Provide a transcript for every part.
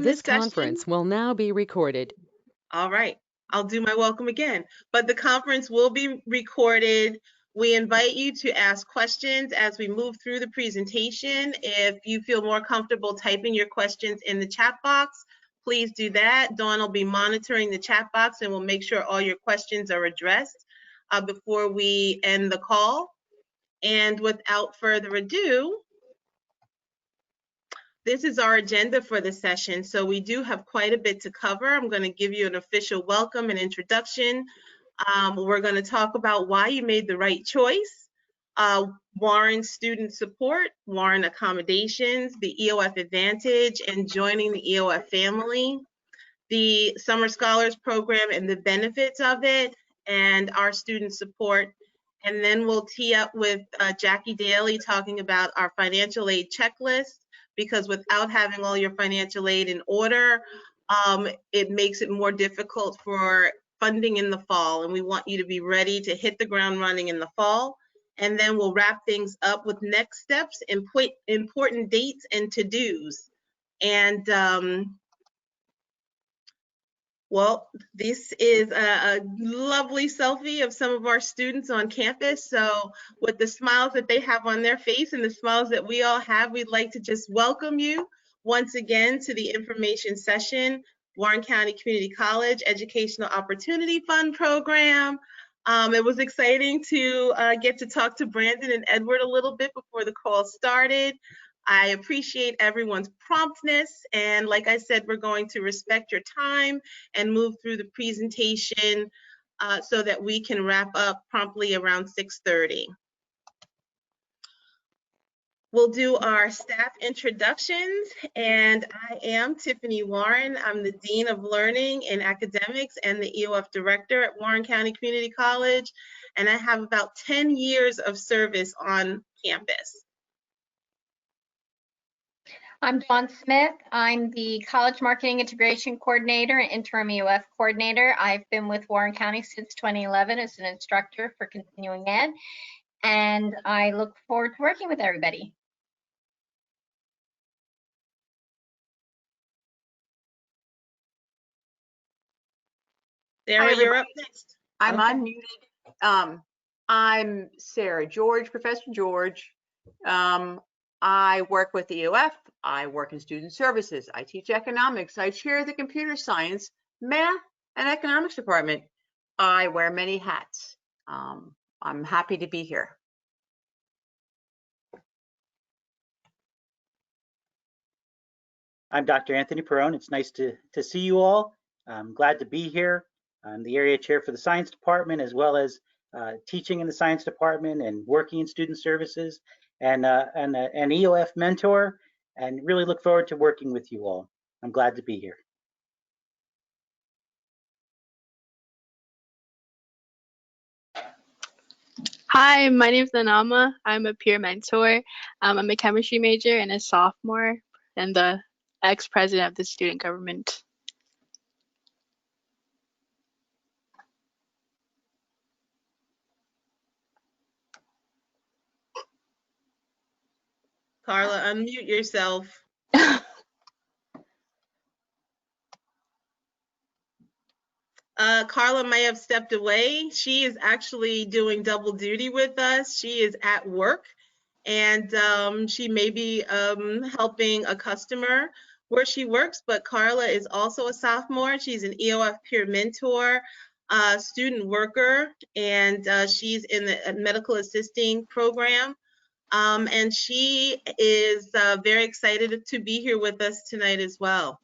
This conference will now be recorded. All right, I'll do my welcome again. But the conference will be recorded. We invite you to ask questions as we move through the presentation. If you feel more comfortable typing your questions in the chat box, please do that. Dawn will be monitoring the chat box and we'll make sure all your questions are addressed before we end the call. And without further ado, this is our agenda for the session. So we do have quite a bit to cover. I'm going to give you an official welcome and introduction. We're going to talk about why you made the right choice, Warren student support, Warren accommodations, the EOF advantage, and joining the EOF family, the Summer Scholars Program and the benefits of it, and our student support. And then we'll tee up with Jackie Daly talking about our financial aid checklist, because without having all your financial aid in order, it makes it more difficult for funding in the fall. And we want you to be ready to hit the ground running in the fall. And then we'll wrap things up with next steps, important dates and to-dos. And well, this is a lovely selfie of some of our students on campus. So with the smiles that they have on their face and the smiles that we all have, we'd like to just welcome you once again to the information session, Warren County Community College Educational Opportunity Fund Program. It was exciting to get to talk to Brandon and Edward a little bit before the call started. I appreciate everyone's promptness, and like I said, we're going to respect your time and move through the presentation so that we can wrap up promptly around 6:30. We'll do our staff introductions, and I am Tiffany Warren. I'm the Dean of Learning and Academics and the EOF Director at Warren County Community College, and I have about 10 years of service on campus. I'm Dawn Smith. I'm the College Marketing Integration Coordinator and Interim EOF Coordinator. I've been with Warren County since 2011 as an instructor for continuing ed, and I look forward to working with everybody. Sarah, you're up next. I'm unmuted. I'm Sarah George, Professor George. I work with the EOF, I work in student services, I teach economics, I chair the computer science, math, and economics department. I wear many hats. I'm happy to be here. I'm Dr. Anthony Perrone. It's nice to see you all. I'm glad to be here. I'm the area chair for the science department, as well as teaching in the science department and working in student services, and an EOF mentor, and really look forward to working with you all. I'm glad to be here. Hi, my name is Nanama. I'm a peer mentor. I'm a chemistry major and a sophomore, and the ex-president of the student government. Carla, unmute yourself. Carla may have stepped away. She is actually doing double duty with us. She is at work, and she may be helping a customer where she works, but Carla is also a sophomore. She's an EOF peer mentor, student worker, and she's in the medical assisting program. And she is very excited to be here with us tonight as well.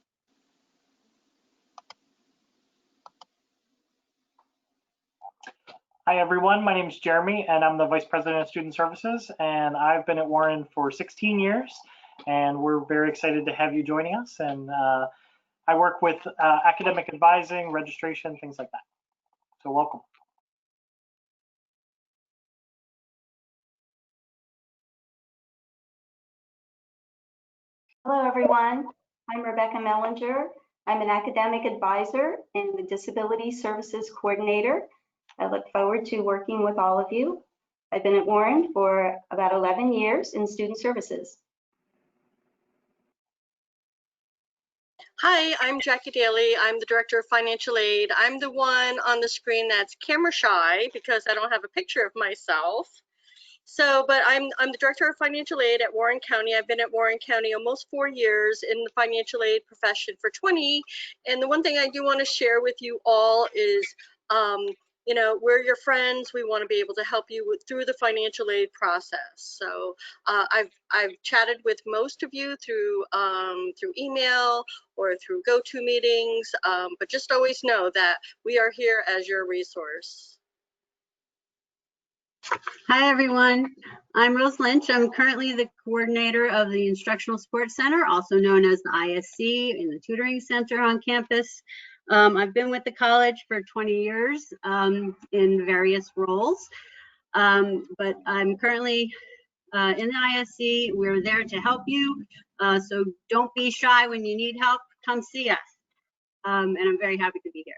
Hi everyone, my name is Jeremy and I'm the Vice President of Student Services, and I've been at Warren for 16 years, and we're very excited to have you joining us. And I work with academic advising, registration, things like that. So welcome. Hello everyone, I'm Rebecca Mellinger. I'm an academic advisor and the Disability Services Coordinator. I look forward to working with all of you. I've been at Warren for about 11 years in student services. Hi, I'm Jackie Daly. I'm the Director of Financial Aid. I'm the one on the screen that's camera shy because I don't have a picture of myself. But I'm the Director of Financial Aid at Warren County. I've been at Warren County almost 4 years, in the financial aid profession for 20. And the one thing I do want to share with you all is, we're your friends. We want to be able to help you through the financial aid process. So I've chatted with most of you through email or through go-to meetings, but just always know that we are here as your resource. Hi, everyone. I'm Rose Lynch. I'm currently the coordinator of the Instructional Support Center, also known as the ISC, in the tutoring center on campus. I've been with the college for 20 years in various roles, but I'm currently in the ISC. We're there to help you, so don't be shy. When you need help, come see us, and I'm very happy to be here.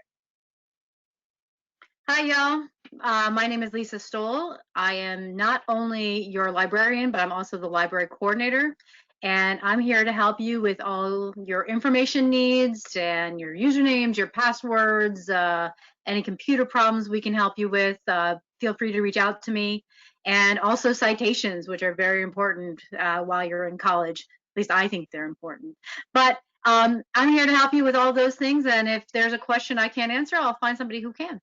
Hi, y'all. My name is Lisa Stoll. I am not only your librarian, but I'm also the library coordinator. And I'm here to help you with all your information needs and your usernames, your passwords, any computer problems we can help you with. Feel free to reach out to me. And also citations, which are very important while you're in college. At least I think they're important. But I'm here to help you with all those things. And if there's a question I can't answer, I'll find somebody who can.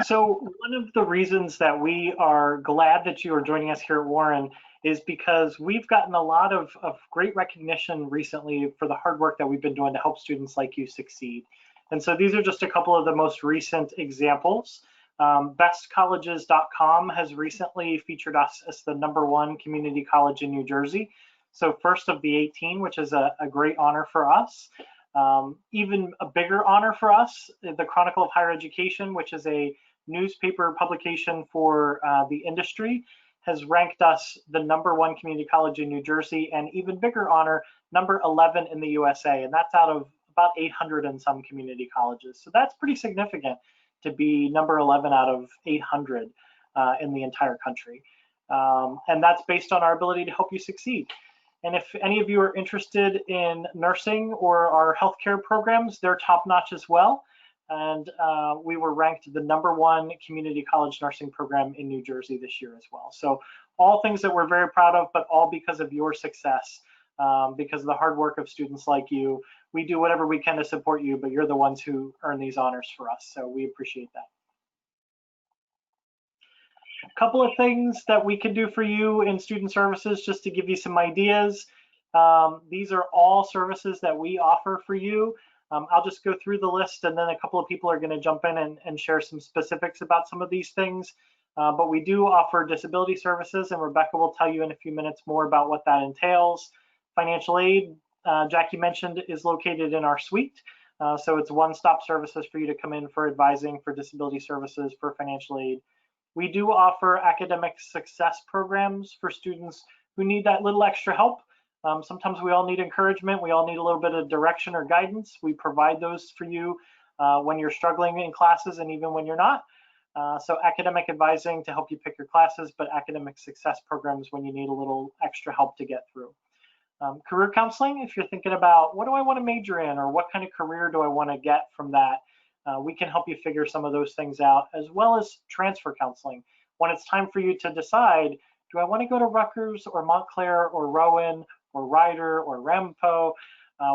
So one of the reasons that we are glad that you are joining us here at Warren is because we've gotten a lot of great recognition recently for the hard work that we've been doing to help students like you succeed. And so these are just a couple of the most recent examples. Bestcolleges.com has recently featured us as the #1 community college in New Jersey. So first of the 18, which is a great honor for us. Even a bigger honor for us, the Chronicle of Higher Education, which is a newspaper publication for the industry, has ranked us the #1 community college in New Jersey, and even bigger honor, #11 in the USA, and that's out of about 800 and some community colleges. So that's pretty significant to be #11 out of 800 in the entire country. And that's based on our ability to help you succeed. And if any of you are interested in nursing or our healthcare programs, they're top-notch as well. And we were ranked the #1 community college nursing program in New Jersey this year as well. So all things that we're very proud of, but all because of your success, because of the hard work of students like you. We do whatever we can to support you, but you're the ones who earn these honors for us. So we appreciate that. A couple of things that we can do for you in student services, just to give you some ideas. These are all services that we offer for you. I'll just go through the list, and then a couple of people are going to jump in and share some specifics about some of these things. But we do offer disability services, and Rebecca will tell you in a few minutes more about what that entails. Financial aid, Jackie mentioned, is located in our suite. So it's one-stop services for you to come in for advising, for disability services, for financial aid. We do offer academic success programs for students who need that little extra help. Sometimes we all need encouragement. We all need a little bit of direction or guidance. We provide those for you when you're struggling in classes and even when you're not. So academic advising to help you pick your classes, but academic success programs when you need a little extra help to get through. Career counseling, if you're thinking about what do I want to major in or what kind of career do I want to get from that, we can help you figure some of those things out, as well as transfer counseling. When it's time for you to decide, do I want to go to Rutgers or Montclair or Rowan or Rider or Rampo?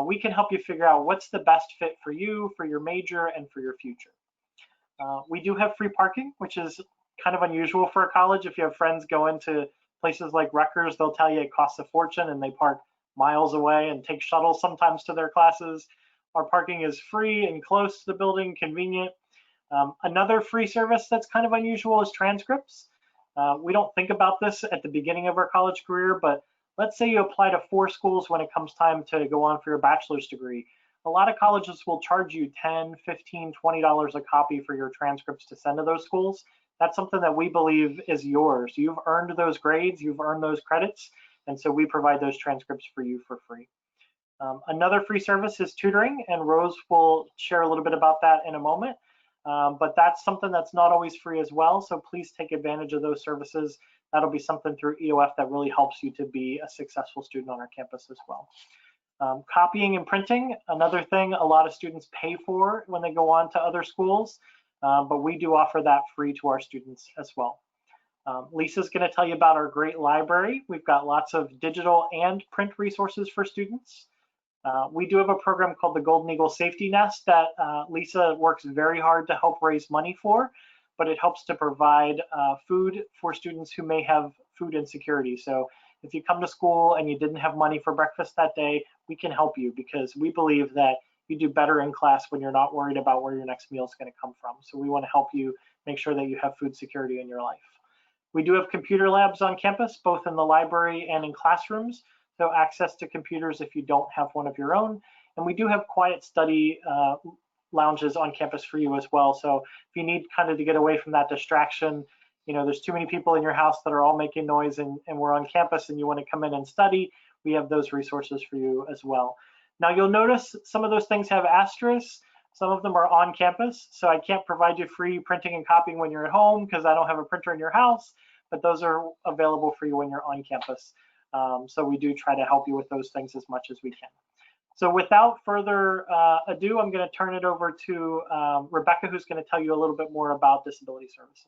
We can help you figure out what's the best fit for you, for your major, and for your future. We do have free parking, which is kind of unusual for a college. If you have friends going to places like Rutgers, they'll tell you it costs a fortune and they park miles away and take shuttles sometimes to their classes. Our parking is free and close to the building, convenient. Another free service that's kind of unusual is transcripts. We don't think about this at the beginning of our college career, but let's say you apply to 4 schools when it comes time to go on for your bachelor's degree. A lot of colleges will charge you $10, $15, $20 a copy for your transcripts to send to those schools. That's something that we believe is yours. You've earned those grades, you've earned those credits, and so we provide those transcripts for you for free. Another free service is tutoring, and Rose will share a little bit about that in a moment. But that's something that's not always free as well. So please take advantage of those services. That'll be something through EOF that really helps you to be a successful student on our campus as well. Copying and printing, another thing a lot of students pay for when they go on to other schools, but we do offer that free to our students as well. Lisa's going to tell you about our great library. We've got lots of digital and print resources for students. We do have a program called the Golden Eagle Safety Nest that Lisa works very hard to help raise money for, but it helps to provide food for students who may have food insecurity. So if you come to school and you didn't have money for breakfast that day, we can help you because we believe that you do better in class when you're not worried about where your next meal is going to come from. So we want to help you make sure that you have food security in your life. We do have computer labs on campus, both in the library and in classrooms, so access to computers if you don't have one of your own. And we do have quiet study lounges on campus for you as well. So if you need kind of to get away from that distraction, you know, there's too many people in your house that are all making noise and we're on campus and you want to come in and study, we have those resources for you as well. Now you'll notice some of those things have asterisks. Some of them are on campus, so I can't provide you free printing and copying when you're at home because I don't have a printer in your house, but those are available for you when you're on campus. So we do try to help you with those things as much as we can. So without further ado, I'm going to turn it over to Rebecca, who's going to tell you a little bit more about disability services.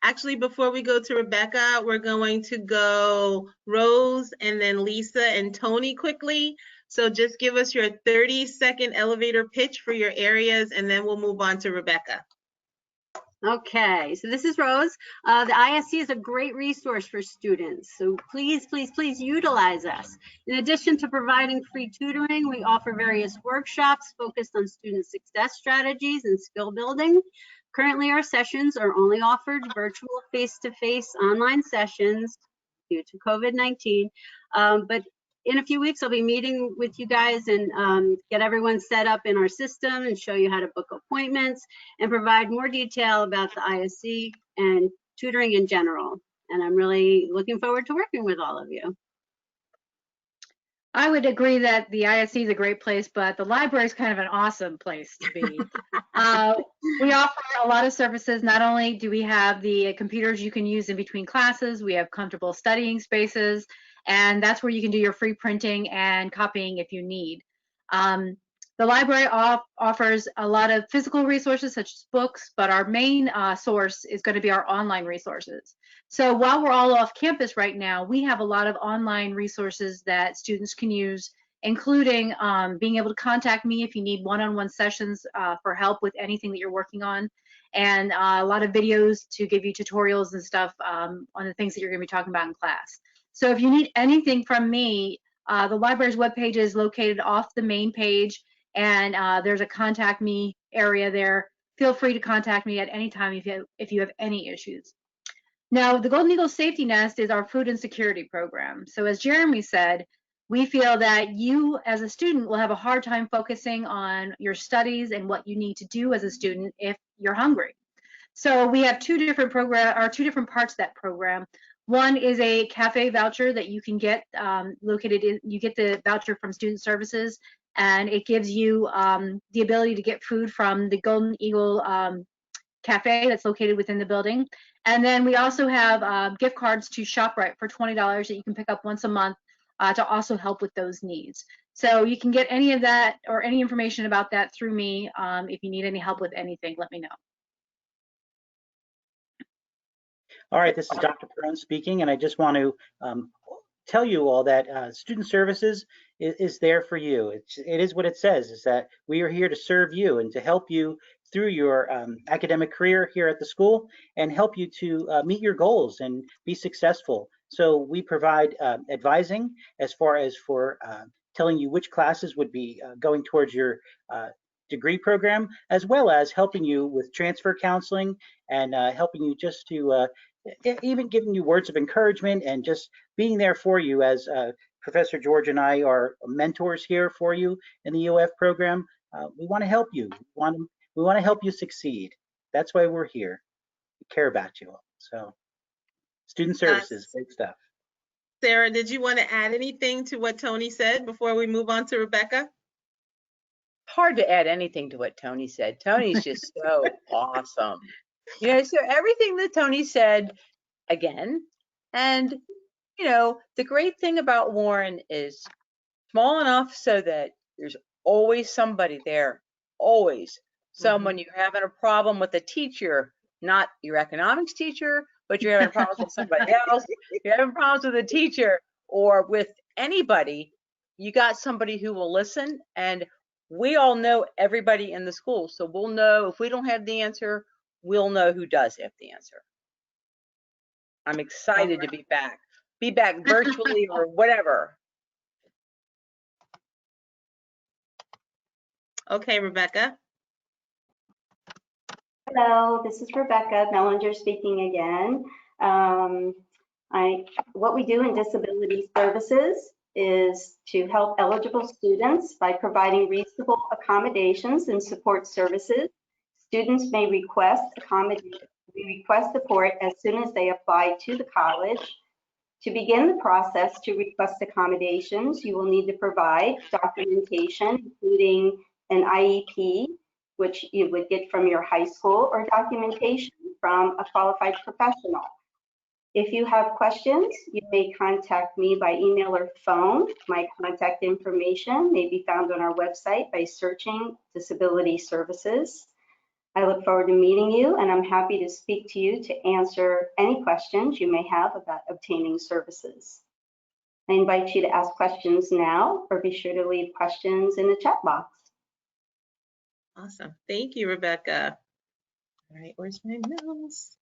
Actually, before we go to Rebecca, we're going to go Rose and then Lisa and Tony quickly. So just give us your 30-second elevator pitch for your areas, and then we'll move on to Rebecca. Okay, so this is Rose. The ISC is a great resource for students, so please, please, please utilize us. In addition to providing free tutoring, we offer various workshops focused on student success strategies and skill building. Currently, our sessions are only offered virtual face-to-face online sessions due to COVID-19, but in a few weeks, I'll be meeting with you guys and get everyone set up in our system and show you how to book appointments and provide more detail about the ISC and tutoring in general. And I'm really looking forward to working with all of you. I would agree that the ISC is a great place, but the library is kind of an awesome place to be. We offer a lot of services. Not only do we have the computers you can use in between classes, we have comfortable studying spaces, and that's where you can do your free printing and copying if you need. The library offers a lot of physical resources such as books, but our main source is going to be our online resources. So while we're all off campus right now, we have a lot of online resources that students can use, including being able to contact me if you need one-on-one sessions for help with anything that you're working on, and a lot of videos to give you tutorials and stuff on the things that you're going to be talking about in class. So if you need anything from me, the library's webpage is located off the main page, and there's a contact me area there. Feel free to contact me at any time if you have any issues. Now, the Golden Eagle Safety Nest is our food insecurity program. So as Jeremy said, we feel that you as a student will have a hard time focusing on your studies and what you need to do as a student if you're hungry. So we have two different parts of that program. One is a cafe voucher that you can get you get the voucher from Student Services, and it gives you the ability to get food from the Golden Eagle cafe that's located within the building. And then we also have gift cards to ShopRite for $20 that you can pick up once a month to also help with those needs. So you can get any of that or any information about that through me. If you need any help with anything, let me know. All right, this is Dr. Perron speaking, and I just want to tell you all that Student Services is there for you. It is what it says, is that we are here to serve you and to help you through your academic career here at the school and help you to meet your goals and be successful. So we provide advising as far as for telling you which classes would be going towards your degree program, as well as helping you with transfer counseling and helping you just to even giving you words of encouragement and just being there for you as Professor George and I are mentors here for you in the EOF program. We want to help you. We want to help you succeed. That's why we're here. We care about you all. So Student Services, great stuff. Sarah, did you want to add anything to what Tony said before we move on to Rebecca? hard to add anything to what Tony said. Tony's just so awesome. You know, so everything that Tony said, again, and, you know, the great thing about Warren is small enough so that there's always somebody there, always someone. You're having a problem with a teacher, not your economics teacher, but you're having problems with somebody else. You're having problems with a teacher or with anybody. You got somebody who will listen, and we all know everybody in the school. So we'll know if we don't have the answer, we'll know who does have the answer. I'm excited to be back virtually or whatever. Okay, Rebecca. Hello, this is Rebecca Mellinger speaking again. What we do in disability services is to help eligible students by providing reasonable accommodations and support services. Students may request support as soon as they apply to the college. To begin the process to request accommodations, you will need to provide documentation, including an IEP, which you would get from your high school, or documentation from a qualified professional. If you have questions, you may contact me by email or phone. My contact information may be found on our website by searching disability services. I look forward to meeting you, and I'm happy to speak to you to answer any questions you may have about obtaining services. I invite you to ask questions now, or be sure to leave questions in the chat box. Awesome. Thank you, Rebecca. All right, where's my mouse?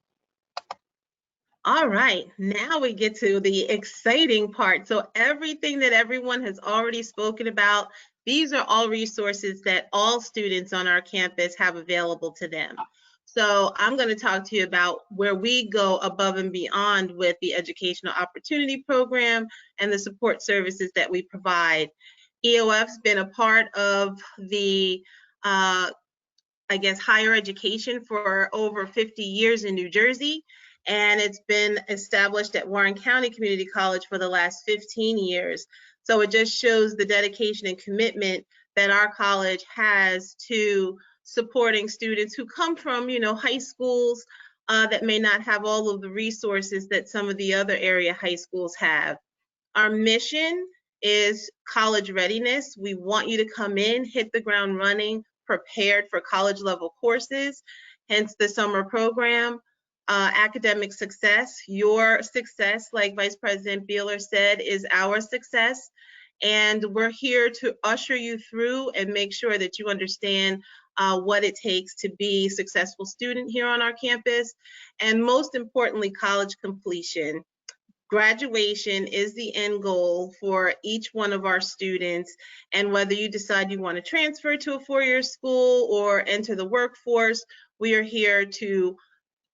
All right, now we get to the exciting part. So everything that everyone has already spoken about, these are all resources that all students on our campus have available to them. So I'm going to talk to you about where we go above and beyond with the Educational Opportunity Program and the support services that we provide. EOF's been a part of the I guess, higher education for over 50 years in New Jersey, and it's been established at Warren County Community College for the last 15 years. So it just shows the dedication and commitment that our college has to supporting students who come from, you know, high schools that may not have all of the resources that some of the other area high schools have. Our mission is college readiness. We want you to come in, hit the ground running, prepared for college level courses, hence the summer program. Academic success, your success, like Vice President Beeler said, is our success. And we're here to usher you through and make sure that you understand what it takes to be a successful student here on our campus. And most importantly, college completion. Graduation is the end goal for each one of our students, and whether you decide you want to transfer to a four-year school or enter the workforce, we are here to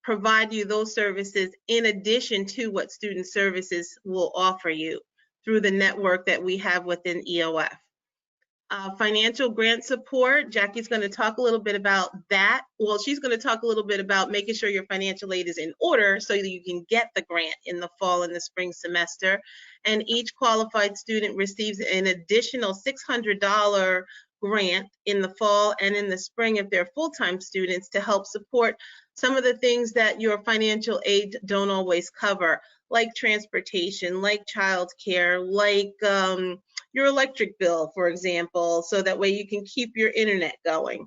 provide you those services in addition to what student services will offer you through the network that we have within EOF. Financial grant support, Jackie's going to talk a little bit about that. Well, she's going to talk a little bit about making sure your financial aid is in order so that you can get the grant in the fall and the spring semester. And each qualified student receives an additional $600 grant in the fall and in the spring if they're full-time students to help support some of the things that your financial aid don't always cover, like transportation, like childcare, like your electric bill, for example, so that way you can keep your internet going.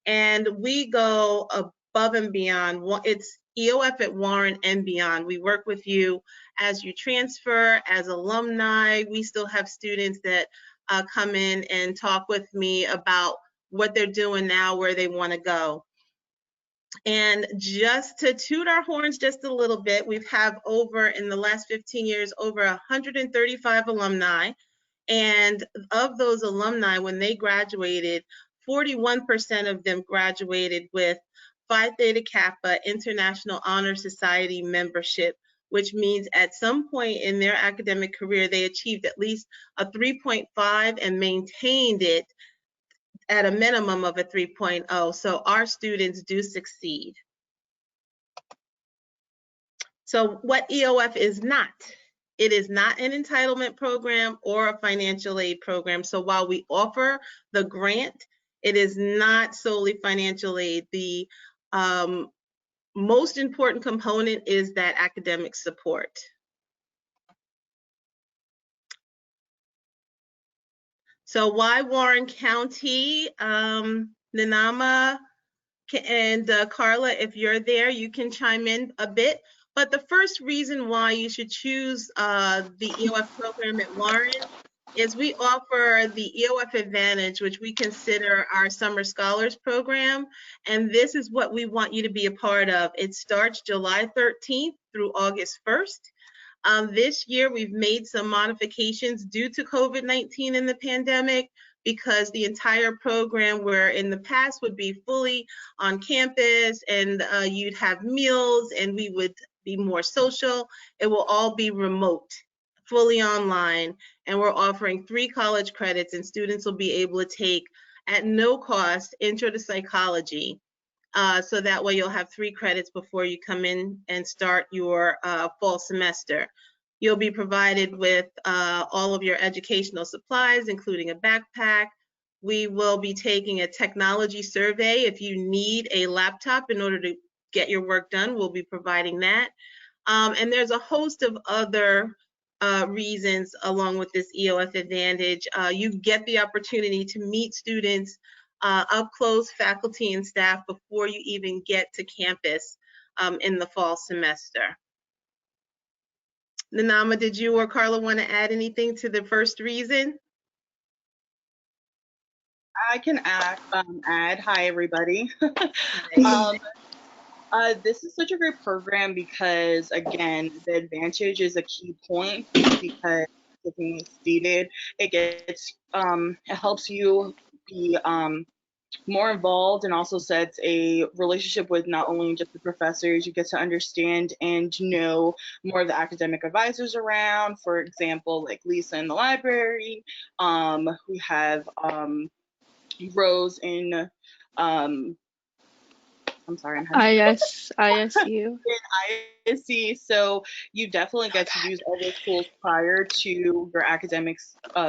And we go above and beyond. It's EOF at Warren and beyond. We work with you as you transfer, as alumni. We still have students that come in and talk with me about what they're doing now, where they want to go. And just to toot our horns just a little bit, we've had over, in the last 15 years, over 135 alumni. And of those alumni, when they graduated, 41% of them graduated with Phi Theta Kappa International Honor Society membership, which means at some point in their academic career, they achieved at least a 3.5 and maintained it at a minimum of a 3.0. So our students do succeed. So what EOF is not, it is not an entitlement program or a financial aid program. So while we offer the grant, It is not solely financial aid. The most important component is that academic support. So why Warren County? Nanama and Carla, if you're there, you can chime in a bit. But the first reason why you should choose the EOF program at Warren is we offer the EOF Advantage, which we consider our Summer Scholars Program. And this is what we want you to be a part of. It starts July 13th through August 1st. This year, we've made some modifications due to COVID-19 and the pandemic, because the entire program, where in the past would be fully on campus and you'd have meals and we would be more social, it will all be remote, fully online. And we're offering 3 college credits, and students will be able to take at no cost Intro to Psychology. So that way you'll have 3 credits before you come in and start your fall semester. You'll be provided with all of your educational supplies, including a backpack. We will be taking a technology survey. If you need a laptop in order to get your work done, we'll be providing that. And there's a host of other reasons along with this EOF Advantage. You get the opportunity to meet students up close, faculty and staff, before you even get to campus in the fall semester. Nanama, did you or Carla want to add anything to the first reason? I can add. Hi, everybody. This is such a great program because, again, the advantage is a key point, because, as you stated, it helps you be more involved, and also sets a relationship with not only just the professors. You get to understand and know more of the academic advisors around. For example, like Lisa in the library. We have Rose in I'm sorry, I'm having ISU. in ISC. So you definitely get to use all those tools prior to your academic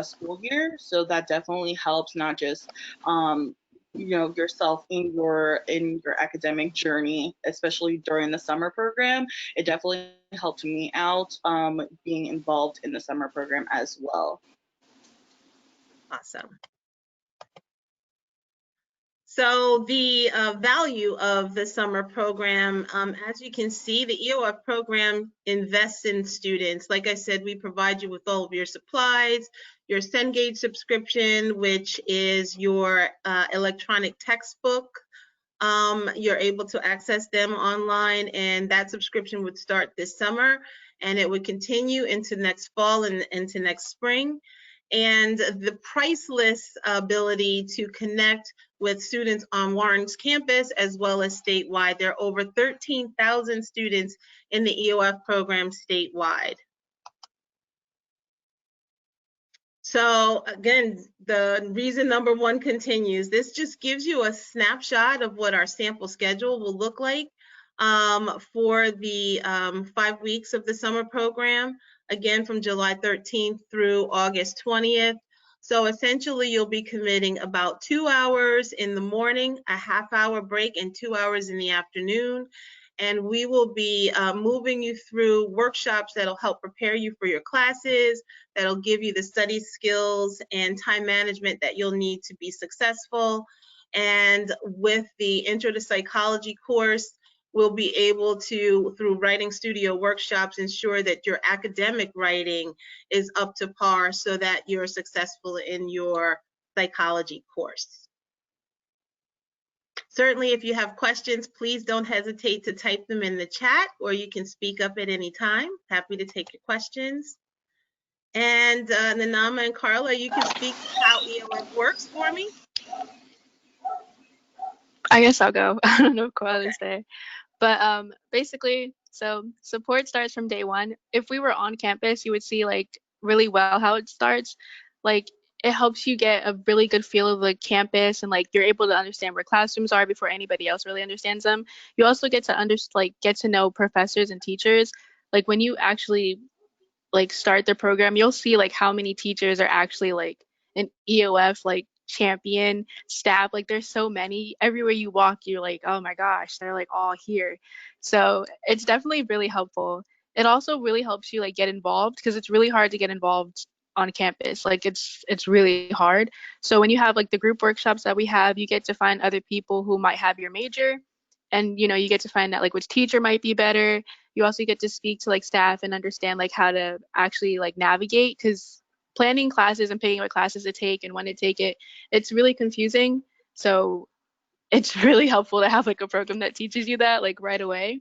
school year. So that definitely helps, not just yourself in your academic journey, especially during the summer program. It definitely helped me out being involved in the summer program as well. Awesome. So the value of the summer program, as you can see, the EOF program invests in students. Like I said, we provide you with all of your supplies, your Cengage subscription, which is your electronic textbook. You're able to access them online, and that subscription would start this summer, and it would continue into next fall and into next spring. And the priceless ability to connect with students on Warren's campus as well as statewide. There are over 13,000 students in the EOF program statewide. So again, the reason number 1 continues. This just gives you a snapshot of what our sample schedule will look like for the 5 weeks of the summer program, again from July 13th through August 20th. So essentially you'll be committing about 2 hours in the morning, a half-hour break, and 2 hours in the afternoon. And we will be moving you through workshops that'll help prepare you for your classes, that'll give you the study skills and time management that you'll need to be successful. And with the Intro to Psychology course, we'll be able to, through writing studio workshops, ensure that your academic writing is up to par so that you're successful in your psychology course. Certainly, if you have questions, please don't hesitate to type them in the chat, or you can speak up at any time. Happy to take your questions. And Nanama and Carla, you can speak to how EOF works for me. I guess I'll go. I don't know if Carla's there. But basically, so support starts from day 1. If we were on campus, you would see like really well how it starts. Like it helps you get a really good feel of the campus, and like you're able to understand where classrooms are before anybody else really understands them. You also get to get to know professors and teachers. Like when you actually like start the program, you'll see like how many teachers are actually like in EOF, like champion staff. Like there's so many. Everywhere you walk, you're like, oh my gosh, they're like all here. So it's definitely really helpful. It also really helps you like get involved because it's really hard to get involved on campus. Like it's really hard. So when you have like the group workshops that we have, you get to find other people who might have your major, and you know, you get to find out like which teacher might be better. You also get to speak to like staff and understand like how to actually like navigate, because planning classes and picking what classes to take and when to take it, it's really confusing. So it's really helpful to have like a program that teaches you that like right away.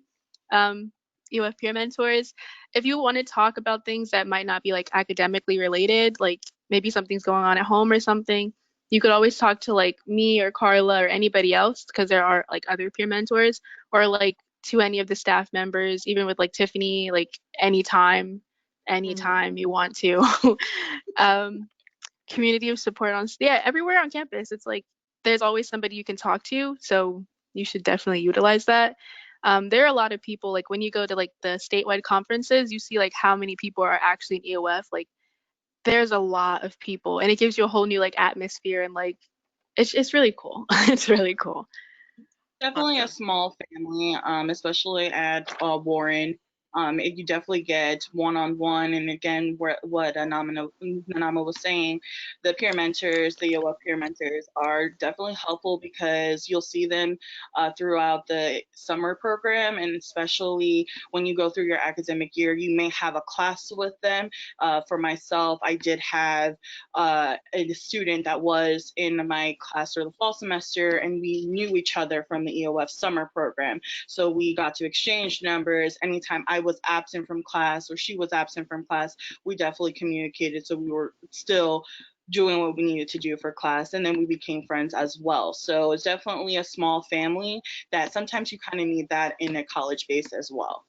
Um, EOF peer mentors, if you want to talk about things that might not be like academically related, like maybe something's going on at home or something, you could always talk to like me or Carla or anybody else, because there are like other peer mentors, or like to any of the staff members, even with like Tiffany, like anytime you want to. um, Community of support on, yeah, everywhere on campus. It's like there's always somebody you can talk to, so you should definitely utilize that. There are a lot of people, like when you go to like the statewide conferences, you see like how many people are actually in EOF. Like there's a lot of people, and it gives you a whole new like atmosphere, and like it's really cool. It's really cool. Definitely a small family, especially at Warren. You definitely get one-on-one, and again, what Nanama was saying, the peer mentors, the EOF peer mentors are definitely helpful because you'll see them throughout the summer program, and especially when you go through your academic year, you may have a class with them. For myself, I did have a student that was in my class for the fall semester, and we knew each other from the EOF summer program. So we got to exchange numbers. Anytime I was absent from class or she was absent from class, we definitely communicated. So we were still doing what we needed to do for class, and then we became friends as well. So it's definitely a small family that sometimes you kind of need that in a college base as well.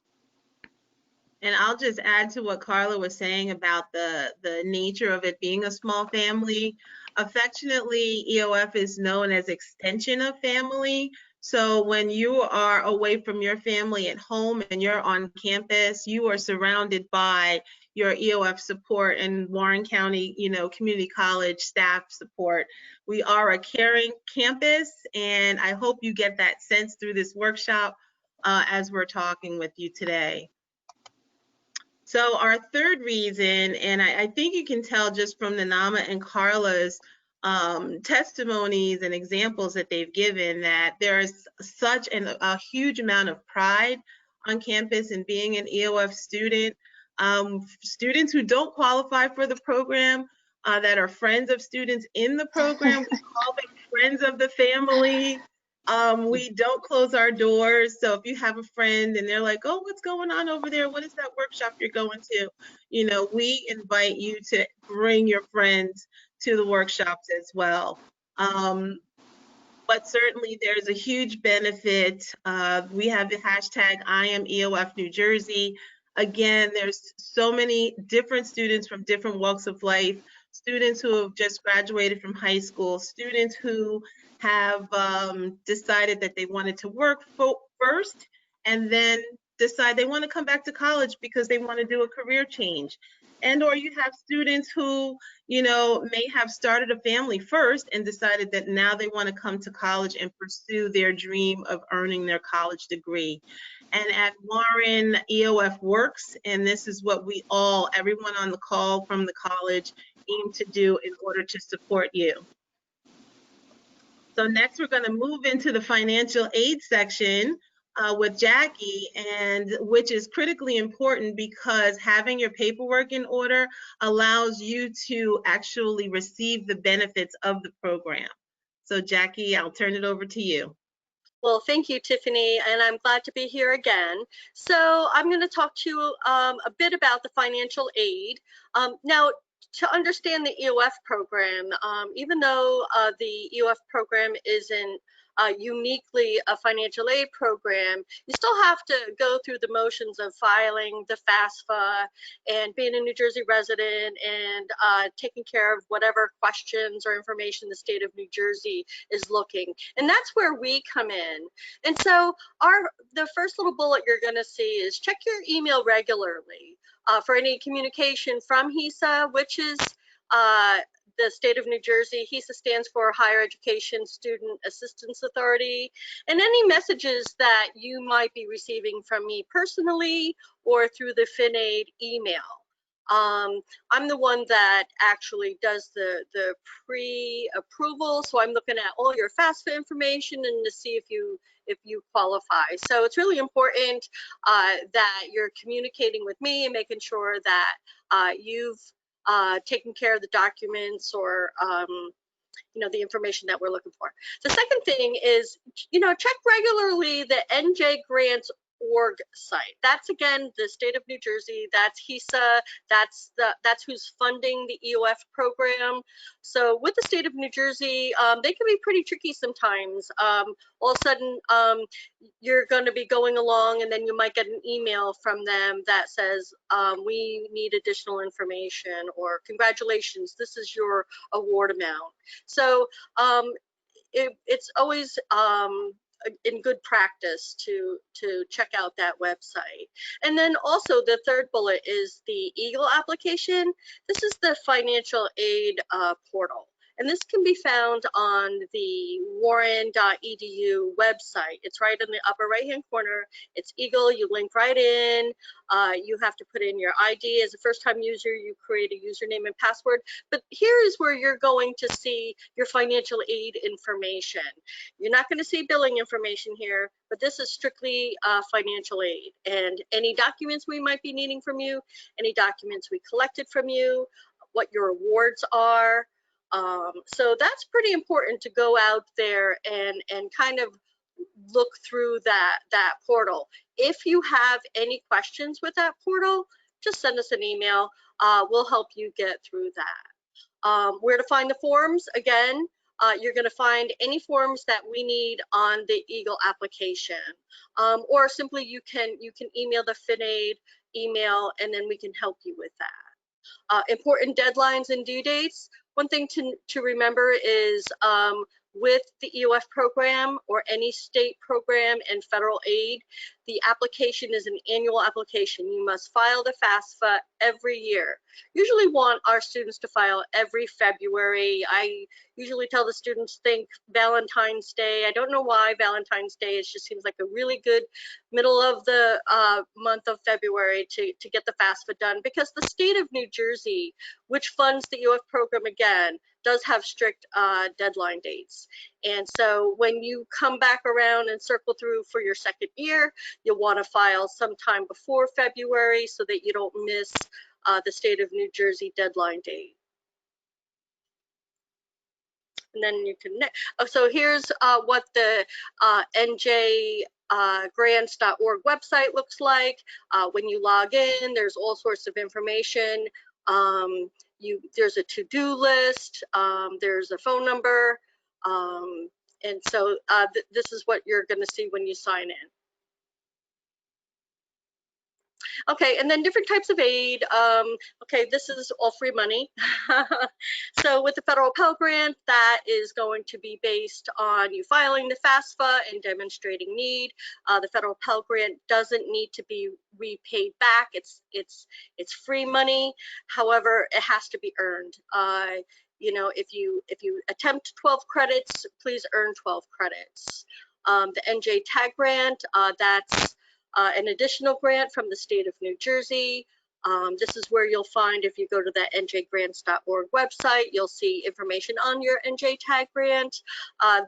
And I'll just add to what Carla was saying about the nature of it being a small family. Affectionately, EOF is known as extension of family. So when you are away from your family at home and you're on campus, you are surrounded by your EOF support and Warren County, community college staff support. We are a caring campus, and I hope you get that sense through this workshop as we're talking with you today. So our third reason, and I think you can tell just from Nanama and Carla's testimonies and examples that they've given, that there is such a huge amount of pride on campus in being an EOF student. Students who don't qualify for the program, that are friends of students in the program, we call them friends of the family. We don't close our doors. So if you have a friend and they're like, oh, what's going on over there? What is that workshop you're going to? We invite you to bring your friends to the workshops as well. But certainly there's a huge benefit. We have the hashtag I am EOF New Jersey. Again, there's so many different students from different walks of life, students who have just graduated from high school, students who have decided that they wanted to work first and then decide they want to come back to college because they want to do a career change. And or you have students who, may have started a family first and decided that now they want to come to college and pursue their dream of earning their college degree. And at Warren, EOF works, and this is what everyone on the call from the college aim to do in order to support you. So next we're going to move into the financial aid section with Jackie, and which is critically important because having your paperwork in order allows you to actually receive the benefits of the program. So Jackie, I'll turn it over to you. Well, thank you, Tiffany, and I'm glad to be here again. So I'm going to talk to you a bit about the financial aid. Now, to understand the EOF program, even though the EOF program isn't uniquely a financial aid program, you still have to go through the motions of filing the FAFSA and being a New Jersey resident and taking care of whatever questions or information the state of New Jersey is looking. And that's where we come in. And so the first little bullet you're going to see is check your email regularly for any communication from HESA, which is the state of New Jersey. HESA stands for Higher Education Student Assistance Authority. And any messages that you might be receiving from me personally or through the FinAid email. I'm the one that actually does the pre-approval, so I'm looking at all your FAFSA information and to see if you qualify. So it's really important that you're communicating with me and making sure that you've taken care of the documents or the information that we're looking for. The second thing is, check regularly the NJ Grants org site. That's again the state of New Jersey. That's HESA. That's who's funding the EOF program. So with the state of New Jersey, they can be pretty tricky sometimes. All of a sudden, you're going to be going along, and then you might get an email from them that says, "We need additional information," or "Congratulations, this is your award amount." So it's always in good practice to check out that website. And then also the third bullet is the EAGLE application. This is the financial aid portal. And this can be found on the warren.edu website. It's right in the upper right-hand corner. It's EAGLE. You link right in. You have to put in your ID. As a first-time user, you create a username and password. But here is where you're going to see your financial aid information. You're not going to see billing information here, but this is strictly financial aid. And any documents we might be needing from you, any documents we collected from you, what your awards are. So that's pretty important to go out there and kind of look through that portal. If you have any questions with that portal, just send us an email. We'll help you get through that. Where to find the forms? Again, you're going to find any forms that we need on the EAGLE application, or simply you can email the FinAid email, and then we can help you with that. Important deadlines and due dates. One thing to remember is with the EOF program or any state program and federal aid, the application is an annual application. You must file the FAFSA every year. Usually want our students to file every February. I usually tell the students, think Valentine's Day. I don't know why Valentine's Day, it just seems like a really good middle of the month of February to get the FAFSA done, because the state of New Jersey, which funds the EOF program again, does have strict deadline dates. And so when you come back around and circle through for your second year, you'll want to file sometime before February so that you don't miss the state of New Jersey deadline date. And then you can, so here's what the njgrants.org website looks like. When you log in, there's all sorts of information. There's a to-do list, there's a phone number, and so this is what you're going to see when you sign in. Okay, and then different types of aid. Okay, this is all free money. So with the federal Pell Grant, that is going to be based on you filing the FAFSA and demonstrating need. The federal Pell Grant doesn't need to be repaid back. It's free money. However, it has to be earned. If you attempt 12 credits, please earn 12 credits. The NJ Tag Grant, that's an additional grant from the state of New Jersey. This is where you'll find, if you go to that njgrants.org website, you'll see information on your NJ Tag Grant.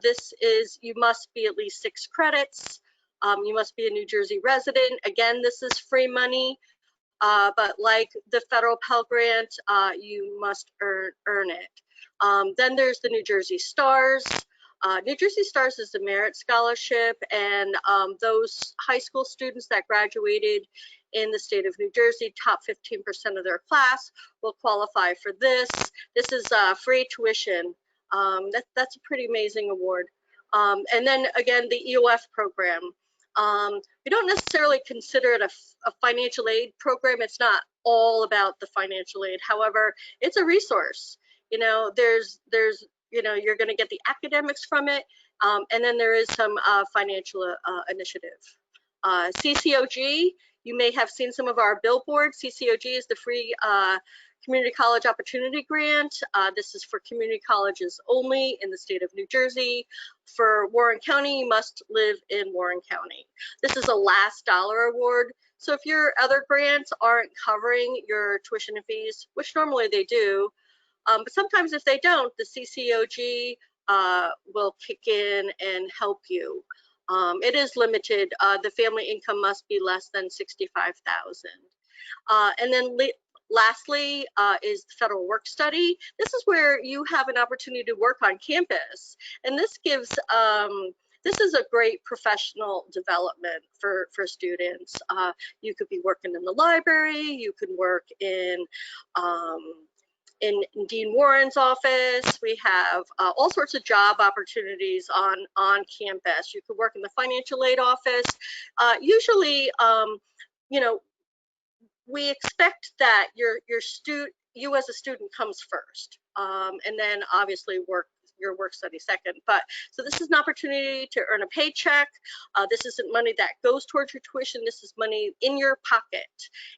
This is, you must be at least 6 credits. You must be a New Jersey resident. Again, this is free money, but like the federal Pell Grant, you must earn it. Then there's the New Jersey Stars. New Jersey Stars is a merit scholarship, and those high school students that graduated in the state of New Jersey, top 15% of their class, will qualify for this. This is free tuition. That's a pretty amazing award. And then again, the EOF program. We don't necessarily consider it a financial aid program. It's not all about the financial aid. However, it's a resource. There's you're going to get the academics from it, and then there is some financial initiative. CCOG, you may have seen some of our billboards. CCOG is the free Community College Opportunity Grant. This is for community colleges only in the state of New Jersey. For Warren County, you must live in Warren County. This is a last dollar award. So if your other grants aren't covering your tuition and fees, which normally they do, but sometimes if they don't, the CCOG will kick in and help you. It is limited. The family income must be less than $65,000. And then lastly is the federal work study. This is where you have an opportunity to work on campus. And this gives, this is a great professional development for students. You could be working in the library, you could work in Dean Warren's office. We have all sorts of job opportunities on campus. You could work in the financial aid office. Usually, you know, we expect that you as a student comes first, and then obviously your work study second. But so this is an opportunity to earn a paycheck. This isn't money that goes towards your tuition. This is money in your pocket.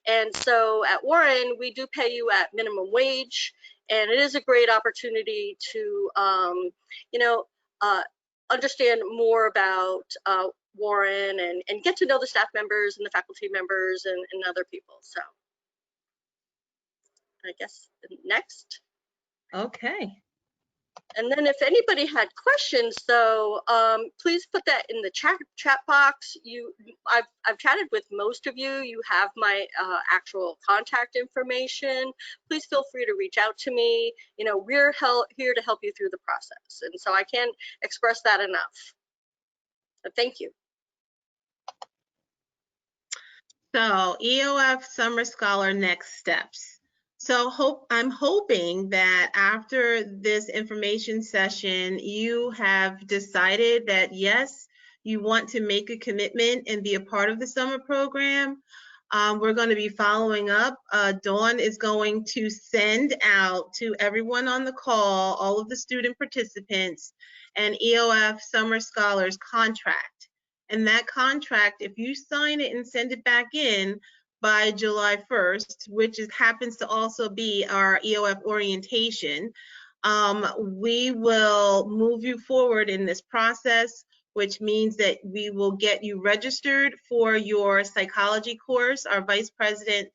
And so at Warren, we do pay you at minimum wage, and it is a great opportunity to, you know, understand more about Warren and get to know the staff members and the faculty members and other people. So I guess next. Okay. And then if anybody had questions, though, please put that in the chat box. I've chatted with most of you. You have my actual contact information. Please feel free to reach out to me. You know, we're here to help you through the process. And so I can't express that enough. But thank you. So EOF Summer Scholar next steps. So I'm hoping that after this information session, you have decided that yes, you want to make a commitment and be a part of the summer program. We're going to be following up. Dawn is going to send out to everyone on the call, all of the student participants, an EOF Summer Scholars contract. And that contract, if you sign it and send it back in by July 1st, which happens to also be our EOF orientation, we will move you forward in this process, which means that we will get you registered for your psychology course. Our Vice President,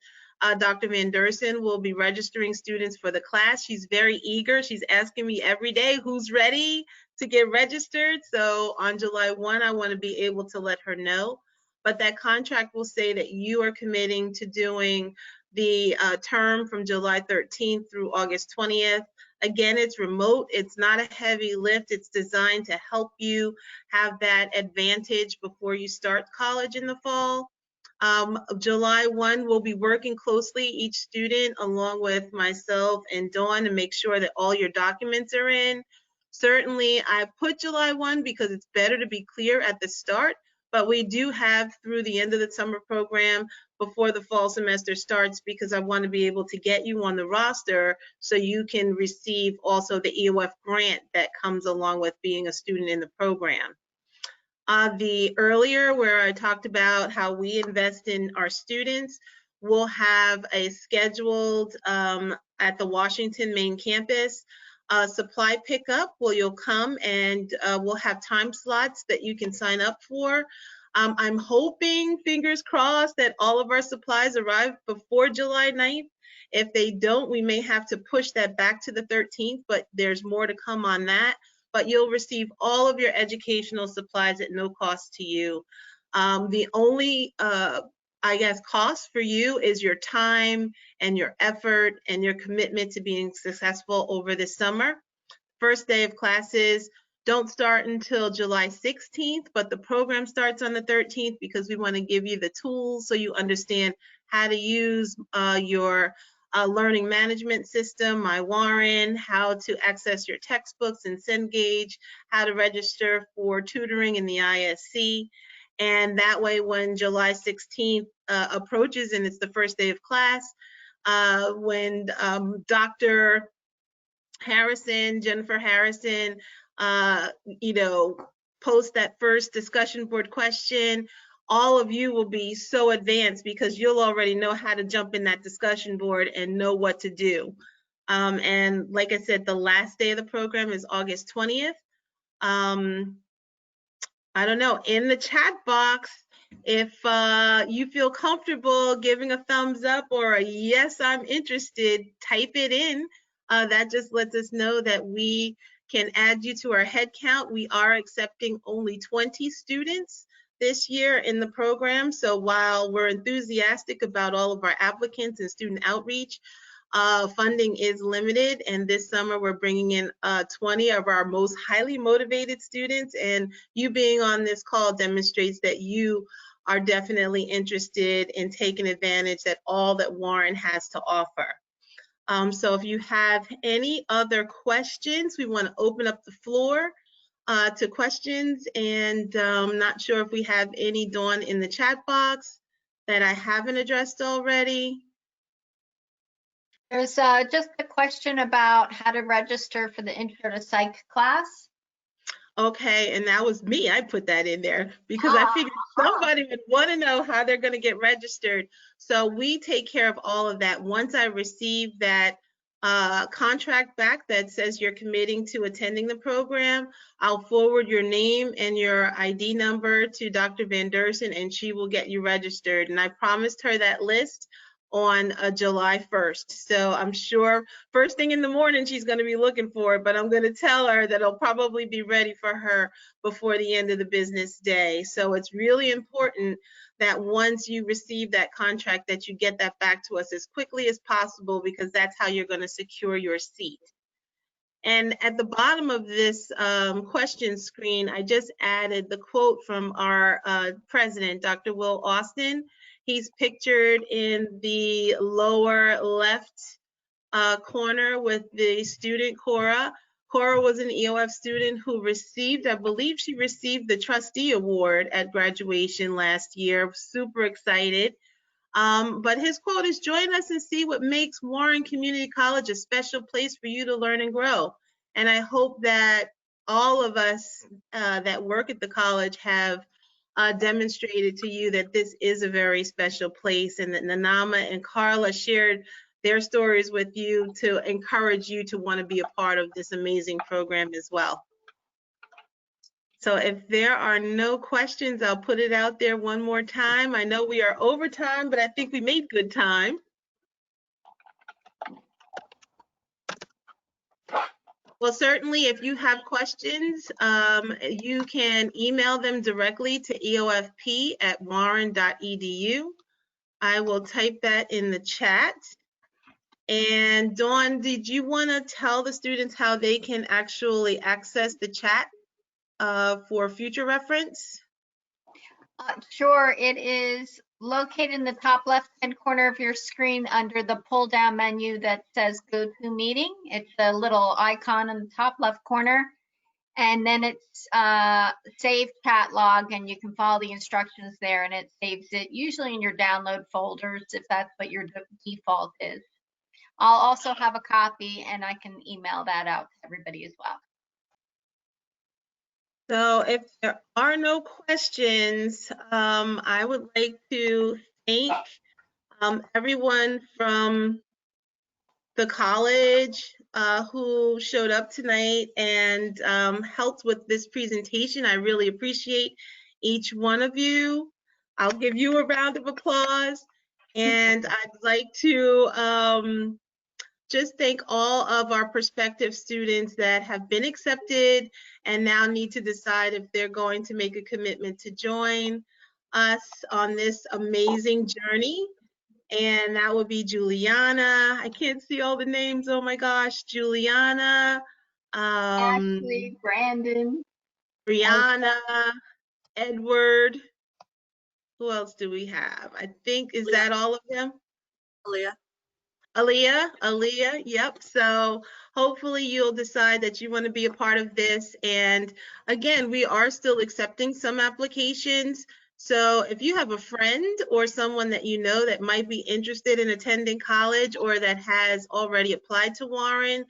Dr. Van Dersen, will be registering students for the class. She's very eager. She's asking me every day, who's ready to get registered? So on July 1, I want to be able to let her know. But that contract will say that you are committing to doing the term from July 13th through August 20th. Again, it's remote. It's not a heavy lift. It's designed to help you have that advantage before you start college in the fall. July 1, we'll be working closely, each student, along with myself and Dawn, to make sure that all your documents are in. Certainly, I put July 1 because it's better to be clear at the start, but we do have through the end of the summer program before the fall semester starts, because I want to be able to get you on the roster so you can receive also the EOF grant that comes along with being a student in the program. The earlier where I talked about how we invest in our students, we'll have a scheduled at the Washington main campus supply pickup where you'll come and we'll have time slots that you can sign up for. I'm hoping, fingers crossed, that all of our supplies arrive before July 9th. If they don't, we may have to push that back to the 13th, but there's more to come on that. But you'll receive all of your educational supplies at no cost to you. The only, I guess, cost for you is your time and your effort and your commitment to being successful over the summer. First day of classes don't start until July 16th, but the program starts on the 13th because we want to give you the tools so you understand how to use your learning management system, My Warren, how to access your textbooks in Cengage, how to register for tutoring in the ISC. And that way, when July 16th approaches and it's the first day of class, when Dr. Harrison, Jennifer Harrison, post that first discussion board question, all of you will be so advanced because you'll already know how to jump in that discussion board and know what to do. And like I said, the last day of the program is August 20th. I don't know, in the chat box, if you feel comfortable giving a thumbs up or a yes, I'm interested, type it in. That just lets us know that we can add you to our head count. We are accepting only 20 students this year in the program. So while we're enthusiastic about all of our applicants and student outreach, funding is limited, and this summer we're bringing in 20 of our most highly motivated students, and you being on this call demonstrates that you are definitely interested in taking advantage of all that Warren has to offer. So if you have any other questions, we want to open up the floor to questions, and I'm not sure if we have any, Dawn, in the chat box that I haven't addressed already. There's just a question about how to register for the Intro to Psych class. Okay, and that was me. I put that in there because I figured somebody would want to know how they're going to get registered. So we take care of all of that. Once I receive that contract back that says you're committing to attending the program, I'll forward your name and your ID number to Dr. Van Dersen, and she will get you registered. And I promised her that list on July 1st. So I'm sure first thing in the morning she's going to be looking for it, but I'm going to tell her that it'll probably be ready for her before the end of the business day. So it's really important that once you receive that contract that you get that back to us as quickly as possible, because that's how you're going to secure your seat. And at the bottom of this question screen, I just added the quote from our president, Dr. Will Austin. He's pictured in the lower left corner with the student Cora. Cora was an EOF student who received, I believe she received the trustee award at graduation last year. Super excited. But his quote is, "Join us and see what makes Warren Community College a special place for you to learn and grow." And I hope that all of us that work at the college have demonstrated to you that this is a very special place, and that Nanama and Carla shared their stories with you to encourage you to want to be a part of this amazing program as well. So if there are no questions, I'll put it out there one more time. I know we are over time, but I think we made good time. Well, certainly if you have questions, you can email them directly to eofp@warren.edu. I will type that in the chat. And Dawn, did you want to tell the students how they can actually access the chat for future reference? Sure, it is located in the top left-hand corner of your screen under the pull-down menu that says Go to Meeting. It's a little icon in the top left corner. And then it's Save Chat Log, and you can follow the instructions there, and it saves it usually in your download folders if that's what your default is. I'll also have a copy, and I can email that out to everybody as well. So if there are no questions, I would like to thank everyone from the college who showed up tonight and helped with this presentation. I really appreciate each one of you. I'll give you a round of applause. And I'd like to just thank all of our prospective students that have been accepted and now need to decide if they're going to make a commitment to join us on this amazing journey. And that would be Juliana. I can't see all the names. Oh my gosh. Juliana. Ashley, Brandon. Brianna. Edward. Who else do we have? I think, is that all of them? Aaliyah, yep. So hopefully you'll decide that you want to be a part of this. And again, we are still accepting some applications. So if you have a friend or someone that you know that might be interested in attending college or that has already applied to Warren,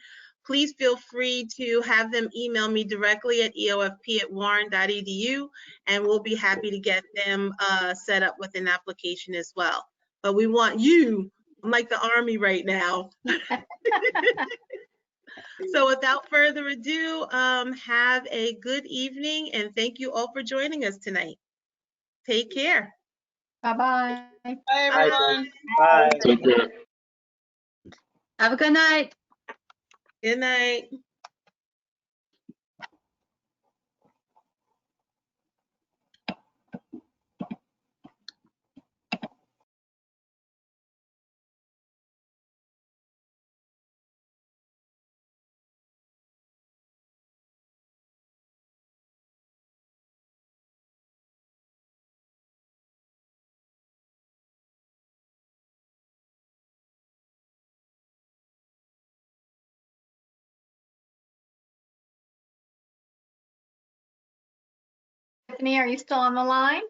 please feel free to have them email me directly at eofp@warren.edu, and we'll be happy to get them set up with an application as well. But we want you, I'm like the Army right now. So without further ado, have a good evening, and thank you all for joining us tonight. Take care. Bye-bye. Bye, Bye. everyone. Bye. Take care. Have a good night. Good night. Tiffany, are you still on the line?